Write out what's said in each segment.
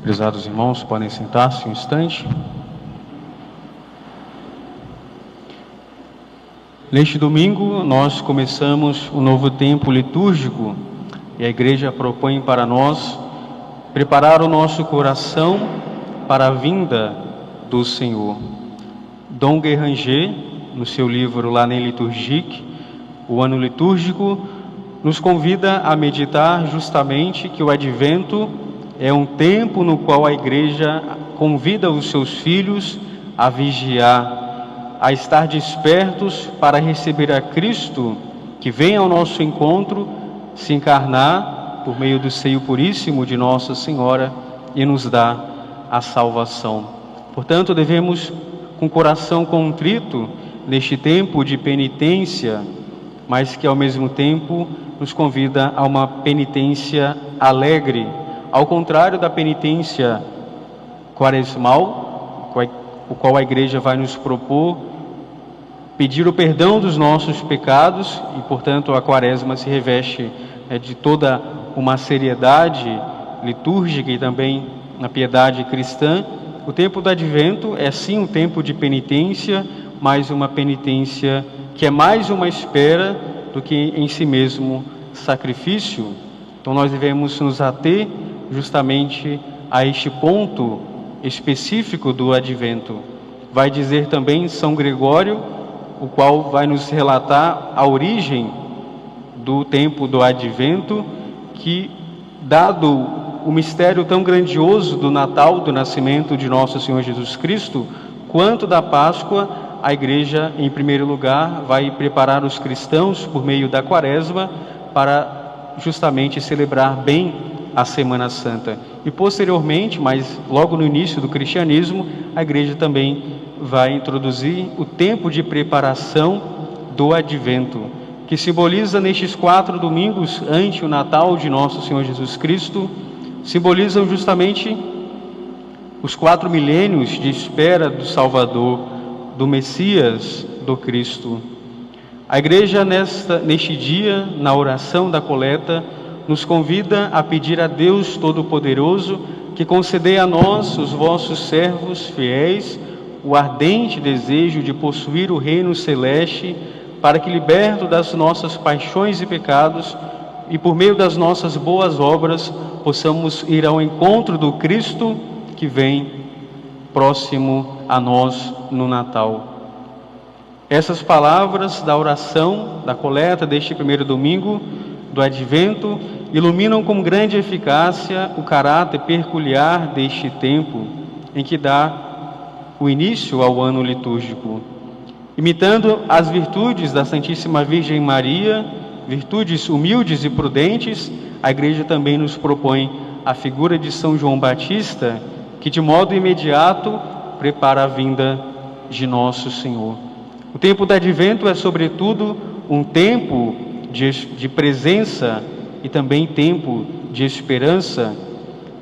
Prezados irmãos, podem sentar-se um instante. Neste domingo, nós começamos um novo tempo litúrgico e a Igreja propõe para nós preparar o nosso coração para a vinda do Senhor. Dom Guéranger, no seu livro L'Année liturgique, o ano litúrgico, nos convida a meditar justamente que o Advento é um tempo no qual a Igreja convida os seus filhos a vigiar, a estar despertos para receber a Cristo, que vem ao nosso encontro, se encarnar por meio do seio puríssimo de Nossa Senhora e nos dar a salvação. Portanto, devemos, com o coração contrito, neste tempo de penitência, mas que ao mesmo tempo nos convida a uma penitência alegre, ao contrário da penitência quaresmal, o qual a Igreja vai nos propor pedir o perdão dos nossos pecados, e portanto a quaresma se reveste de toda uma seriedade litúrgica e também na piedade cristã. O tempo do Advento é sim um tempo de penitência, mas uma penitência que é mais uma espera do que em si mesmo sacrifício. Então nós devemos nos ater justamente a este ponto específico do Advento. Vai dizer também São Gregório, o qual vai nos relatar a origem do tempo do Advento, que, dado o mistério tão grandioso do Natal, do nascimento de nosso Senhor Jesus Cristo, quanto da Páscoa, a Igreja, em primeiro lugar, vai preparar os cristãos por meio da Quaresma para justamente celebrar bem a Semana Santa. E posteriormente, mas logo no início do cristianismo, a Igreja também vai introduzir o tempo de preparação do Advento, que simboliza nestes 4 domingos ante o Natal de nosso Senhor Jesus Cristo, simbolizam justamente os 4 milênios de espera do Salvador, do Messias, do Cristo. A Igreja neste dia, na oração da coleta, nos convida a pedir a Deus Todo-Poderoso que concedei a nós, os vossos servos fiéis, o ardente desejo de possuir o reino celeste, para que, liberto das nossas paixões e pecados, e por meio das nossas boas obras, possamos ir ao encontro do Cristo que vem próximo a nós no Natal. Essas palavras da oração, da coleta deste primeiro domingo do Advento, iluminam com grande eficácia o caráter peculiar deste tempo, em que dá o início ao ano litúrgico. Imitando as virtudes da Santíssima Virgem Maria, virtudes humildes e prudentes, a Igreja também nos propõe a figura de São João Batista, que de modo imediato prepara a vinda de nosso Senhor. O tempo do Advento é, sobretudo, um tempo de presença e também tempo de esperança.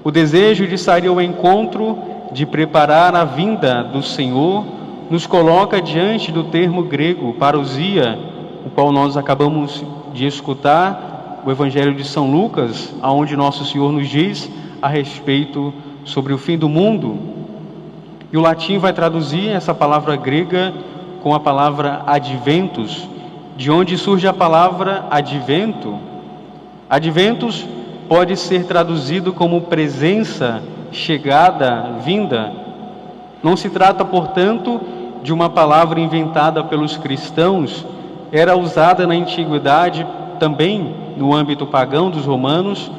O desejo de sair ao encontro, de preparar a vinda do Senhor, nos coloca diante do termo grego parousia, o qual nós acabamos de escutar, o Evangelho de São Lucas, onde nosso Senhor nos diz a respeito sobre o fim do mundo. E o latim vai traduzir essa palavra grega com a palavra adventus, de onde surge a palavra advento. Adventus pode ser traduzido como presença, chegada, vinda. Não se trata, portanto, de uma palavra inventada pelos cristãos, era usada na antiguidade também no âmbito pagão dos romanos,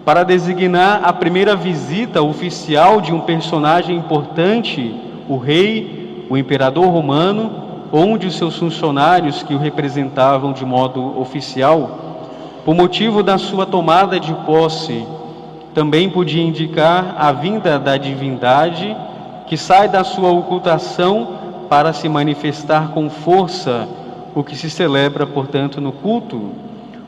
para designar a primeira visita oficial de um personagem importante, o rei, o imperador romano, ou um de seus funcionários que o representavam de modo oficial, por motivo da sua tomada de posse. Também podia indicar a vinda da divindade, que sai da sua ocultação para se manifestar com força, o que se celebra, portanto, no culto.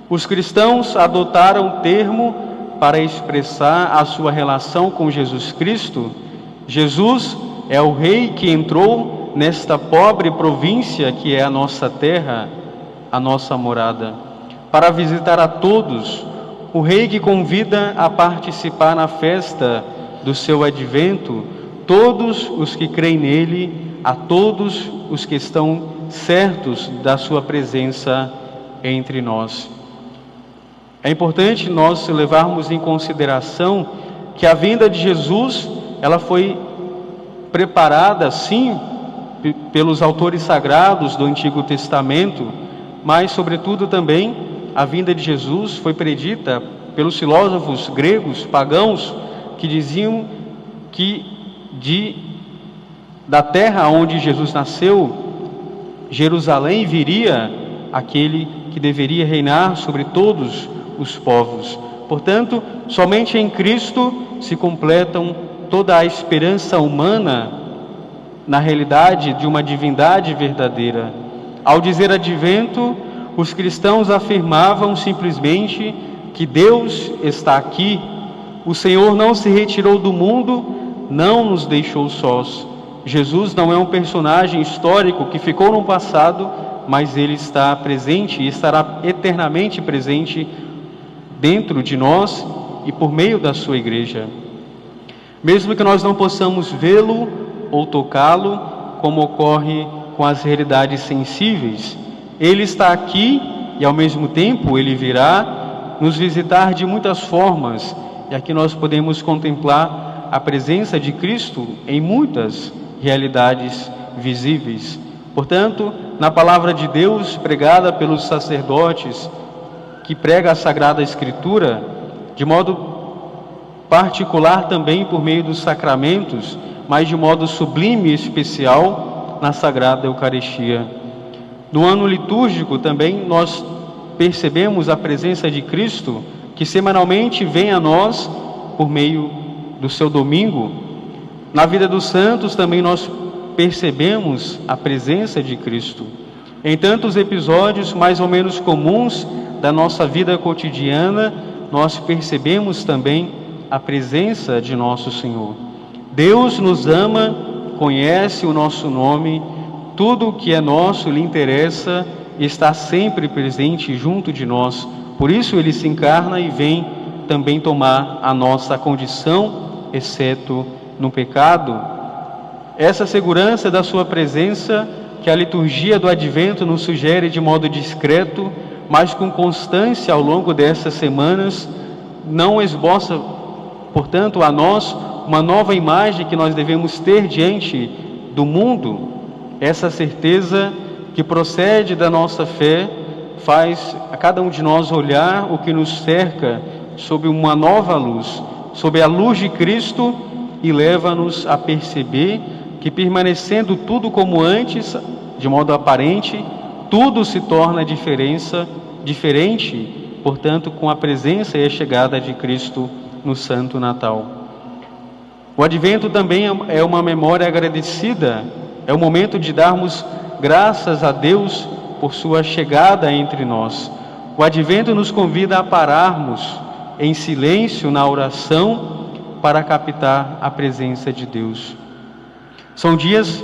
Os cristãos adotaram o termo para expressar a sua relação com Jesus Cristo. Jesus é o Rei que entrou nesta pobre província que é a nossa terra, a nossa morada, para visitar a todos, o Rei que convida a participar na festa do seu advento todos os que creem nele, a todos os que estão certos da sua presença entre nós. É importante nós levarmos em consideração que a vinda de Jesus, ela foi preparada, sim, pelos autores sagrados do Antigo Testamento, mas, sobretudo, também a vinda de Jesus foi predita pelos filósofos gregos, pagãos, que diziam que da terra onde Jesus nasceu, Jerusalém, viria aquele que deveria reinar sobre todos os povos. Portanto, somente em Cristo se completam toda a esperança humana na realidade de uma divindade verdadeira. Ao dizer advento, os cristãos afirmavam simplesmente que Deus está aqui, o Senhor não se retirou do mundo, não nos deixou sós. Jesus não é um personagem histórico que ficou no passado, mas ele está presente e estará eternamente presente dentro de nós e por meio da sua igreja. Mesmo que nós não possamos vê-lo ou tocá-lo, como ocorre com as realidades sensíveis, ele está aqui e ao mesmo tempo ele virá nos visitar de muitas formas, e aqui nós podemos contemplar a presença de Cristo em muitas realidades visíveis. Portanto, na palavra de Deus pregada pelos sacerdotes, que prega a Sagrada Escritura, de modo particular também por meio dos sacramentos, mas de modo sublime e especial na Sagrada Eucaristia. No ano litúrgico também nós percebemos a presença de Cristo, que semanalmente vem a nós por meio do seu domingo. Na vida dos santos também nós percebemos a presença de Cristo. Em tantos episódios mais ou menos comuns da nossa vida cotidiana, nós percebemos também a presença de nosso Senhor. Deus nos ama, conhece o nosso nome, tudo o que é nosso lhe interessa e está sempre presente junto de nós. Por isso ele se encarna e vem também tomar a nossa condição, exceto no pecado. Essa segurança da sua presença que a liturgia do Advento nos sugere de modo discreto, mas com constância ao longo dessas semanas, não esboça, portanto, a nós uma nova imagem que nós devemos ter diante do mundo. Essa certeza que procede da nossa fé faz a cada um de nós olhar o que nos cerca sob uma nova luz, sob a luz de Cristo, e leva-nos a perceber que, permanecendo tudo como antes, de modo aparente, tudo se torna diferente, portanto, com a presença e a chegada de Cristo no Santo Natal. O Advento também é uma memória agradecida, é o momento de darmos graças a Deus por sua chegada entre nós. O Advento nos convida a pararmos em silêncio na oração para captar a presença de Deus. São dias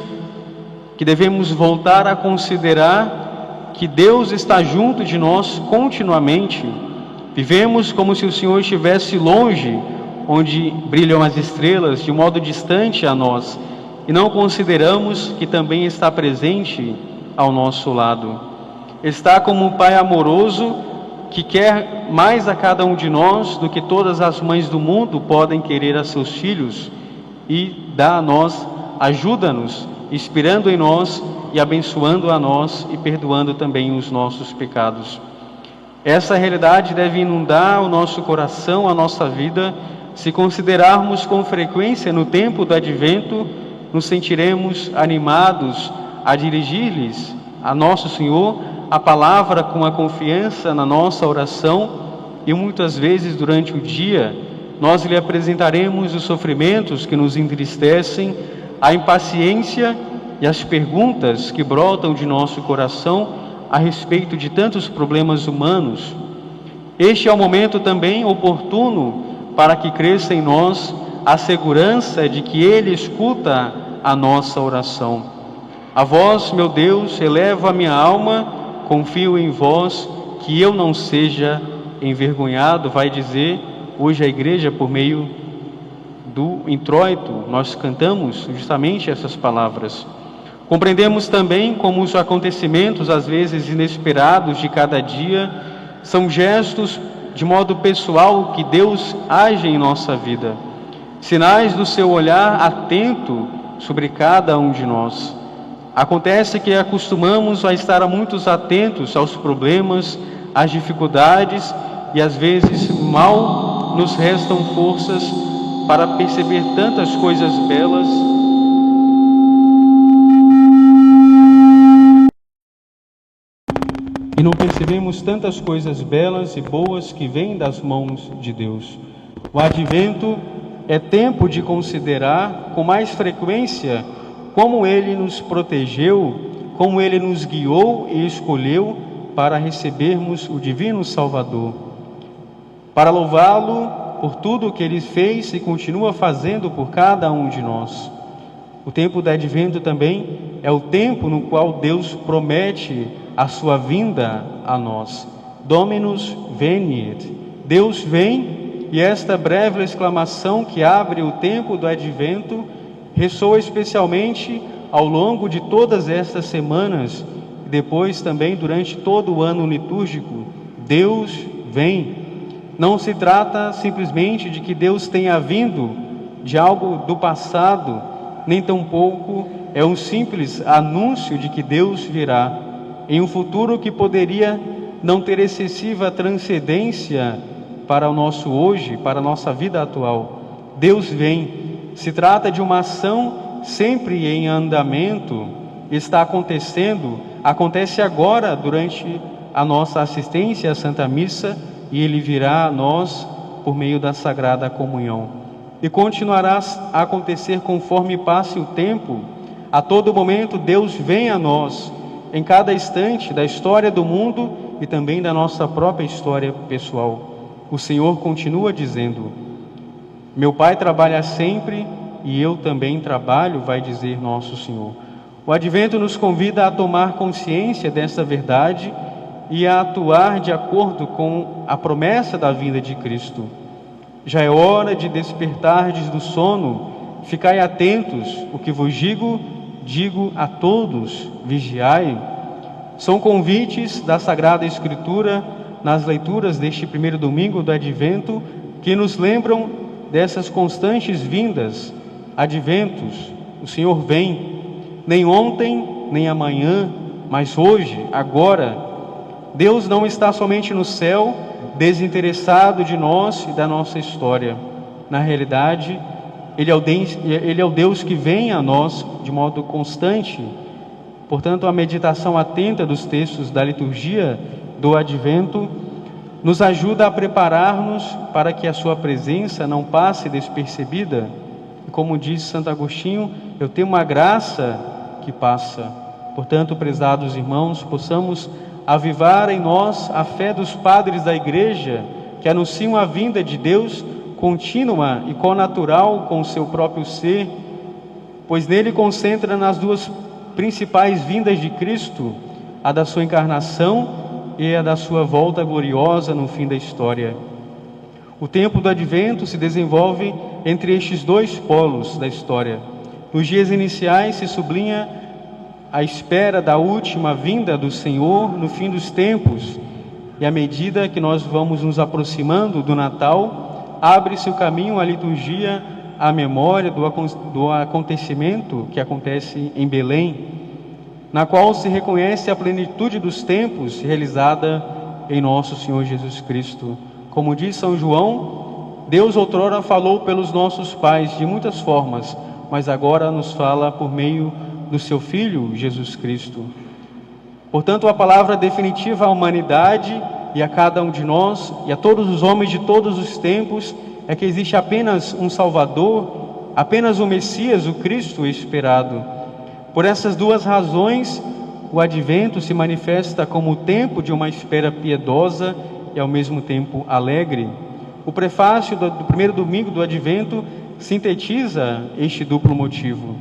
que devemos voltar a considerar que Deus está junto de nós continuamente. Vivemos como se o Senhor estivesse longe, onde brilham as estrelas, de modo distante a nós, e não consideramos que também está presente ao nosso lado. Está como um Pai amoroso que quer mais a cada um de nós do que todas as mães do mundo podem querer a seus filhos, e dá a nós, ajuda-nos, inspirando em nós e abençoando a nós e perdoando também os nossos pecados. Essa realidade deve inundar o nosso coração, a nossa vida. Se considerarmos com frequência no tempo do Advento, nos sentiremos animados a dirigir-lhes a nosso Senhor a palavra com a confiança na nossa oração, e muitas vezes durante o dia nós lhe apresentaremos os sofrimentos que nos entristecem, a impaciência e as perguntas que brotam de nosso coração a respeito de tantos problemas humanos. Este é o momento também oportuno para que cresça em nós a segurança de que Ele escuta a nossa oração. A vós, meu Deus, elevo a minha alma, confio em vós, que eu não seja envergonhado, vai dizer hoje a Igreja por meio do introito, nós cantamos justamente essas palavras. Compreendemos também como os acontecimentos, às vezes inesperados de cada dia, são gestos de modo pessoal que Deus age em nossa vida, sinais do seu olhar atento sobre cada um de nós. Acontece que acostumamos a estar muitos atentos aos problemas, às dificuldades, e às vezes mal nos restam forças para perceber tantas coisas belas e não percebemos tantas coisas belas e boas que vêm das mãos de Deus. O advento é tempo de considerar com mais frequência como Ele nos protegeu, como Ele nos guiou e escolheu para recebermos o Divino Salvador. Para louvá-lo por tudo o que Ele fez e continua fazendo por cada um de nós. O tempo do advento também é o tempo no qual Deus promete a sua vinda a nós. Dominus veniet. Deus vem, e esta breve exclamação que abre o tempo do advento ressoa especialmente ao longo de todas estas semanas e depois também durante todo o ano litúrgico. Deus vem. Não se trata simplesmente de que Deus tenha vindo de algo do passado, nem tampouco é um simples anúncio de que Deus virá em um futuro que poderia não ter excessiva transcendência para o nosso hoje, para a nossa vida atual. Deus vem. Se trata de uma ação sempre em andamento, está acontecendo, acontece agora durante a nossa assistência à Santa Missa, e Ele virá a nós por meio da Sagrada Comunhão. E continuará a acontecer conforme passe o tempo. A todo momento Deus vem a nós, em cada instante da história do mundo e também da nossa própria história pessoal. O Senhor continua dizendo: meu Pai trabalha sempre e eu também trabalho, vai dizer nosso Senhor. O Advento nos convida a tomar consciência dessa verdade e a atuar de acordo com a promessa da vinda de Cristo. Já é hora de despertardes do sono, ficai atentos, o que vos digo a todos, vigiai. São convites da Sagrada Escritura nas leituras deste primeiro domingo do Advento que nos lembram dessas constantes vindas, adventos. O Senhor vem, nem ontem, nem amanhã, mas hoje, agora. Deus não está somente no céu, desinteressado de nós e da nossa história. Na realidade, Ele é o Deus que vem a nós de modo constante. Portanto, a meditação atenta dos textos da liturgia do Advento nos ajuda a preparar-nos para que a sua presença não passe despercebida. E como diz Santo Agostinho, eu tenho uma graça que passa. Portanto, prezados irmãos, possamos avivar em nós a fé dos padres da Igreja, que anunciam a vinda de Deus contínua e connatural com o seu próprio ser, pois nele concentra nas duas principais vindas de Cristo, a da sua encarnação e a da sua volta gloriosa no fim da história. O tempo do Advento se desenvolve entre estes dois polos da história. Nos dias iniciais se sublinha a espera da última vinda do Senhor no fim dos tempos, e à medida que nós vamos nos aproximando do Natal, abre-se o caminho à liturgia, à memória do acontecimento que acontece em Belém, na qual se reconhece a plenitude dos tempos realizada em nosso Senhor Jesus Cristo. Como diz São João, Deus outrora falou pelos nossos pais de muitas formas, mas agora nos fala por meio do seu Filho, Jesus Cristo. Portanto, a palavra definitiva à humanidade e a cada um de nós, e a todos os homens de todos os tempos, é que existe apenas um Salvador, apenas o Messias, o Cristo esperado. Por essas duas razões, o Advento se manifesta como o tempo de uma espera piedosa e ao mesmo tempo alegre. O prefácio do primeiro domingo do Advento sintetiza este duplo motivo.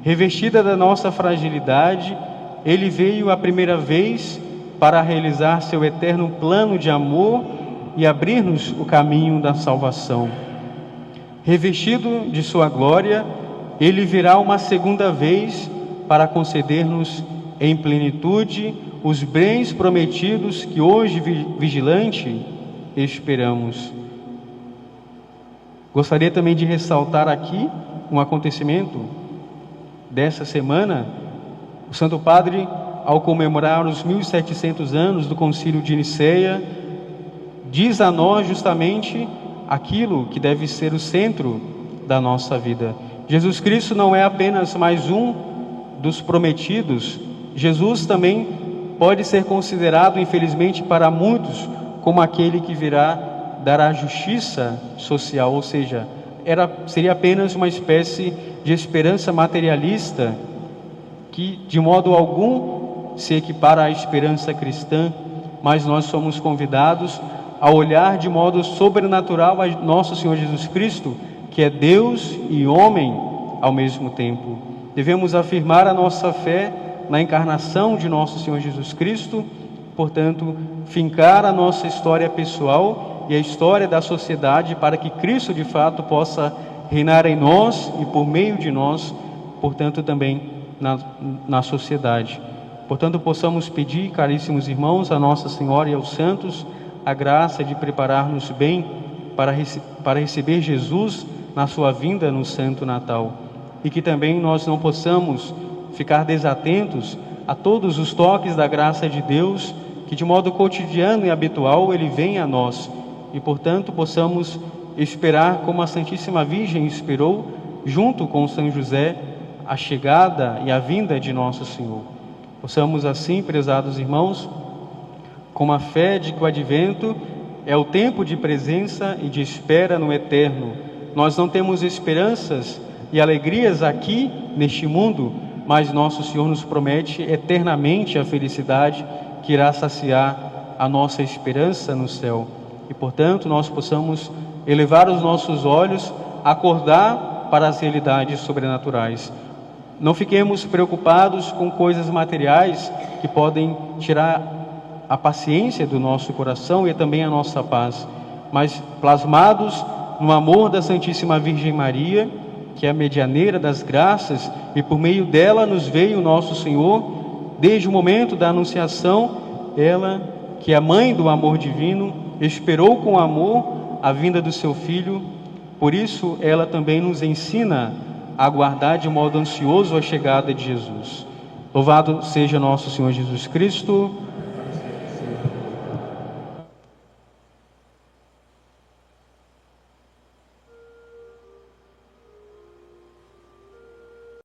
Revestida da nossa fragilidade, Ele veio a primeira vez para realizar seu eterno plano de amor e abrir-nos o caminho da salvação. Revestido de sua glória, ele virá uma segunda vez para conceder-nos em plenitude os bens prometidos que hoje, vigilante, esperamos. Gostaria também de ressaltar aqui um acontecimento dessa semana. O Santo Padre, ao comemorar os 1700 anos do Concílio de Nicéia, diz a nós justamente aquilo que deve ser o centro da nossa vida. Jesus Cristo não é apenas mais um dos prometidos. Jesus também pode ser considerado, infelizmente, para muitos, como aquele que virá dar a justiça social, ou seja, seria apenas uma espécie de esperança materialista que de modo algum se equipara à esperança cristã, mas nós somos convidados a olhar de modo sobrenatural a nosso Senhor Jesus Cristo, que é Deus e homem ao mesmo tempo. Devemos afirmar a nossa fé na encarnação de nosso Senhor Jesus Cristo, portanto, fincar a nossa história pessoal e a história da sociedade para que Cristo de fato possa reinar em nós e por meio de nós, portanto, também na sociedade. Portanto, possamos pedir, caríssimos irmãos, a Nossa Senhora e aos santos a graça de preparar-nos bem para receber Jesus na sua vinda no Santo Natal, e que também nós não possamos ficar desatentos a todos os toques da graça de Deus, que de modo cotidiano e habitual Ele vem a nós, e portanto possamos esperar como a Santíssima Virgem esperou, junto com São José, a chegada e a vinda de nosso Senhor. Possamos assim, prezados irmãos, com a fé de que o Advento é o tempo de presença e de espera no eterno. Nós não temos esperanças e alegrias aqui neste mundo, mas nosso Senhor nos promete eternamente a felicidade que irá saciar a nossa esperança no céu. E portanto nós possamos elevar os nossos olhos, acordar para as realidades sobrenaturais. Não fiquemos preocupados com coisas materiais que podem tirar a paciência do nosso coração e também a nossa paz, mas plasmados no amor da Santíssima Virgem Maria, que é a medianeira das graças, e por meio dela nos veio o nosso Senhor, desde o momento da anunciação. Ela, que é a mãe do amor divino, esperou com amor a vinda do seu Filho. Por isso ela também nos ensina a aguardar de modo ansioso a chegada de Jesus. Louvado seja nosso Senhor Jesus Cristo.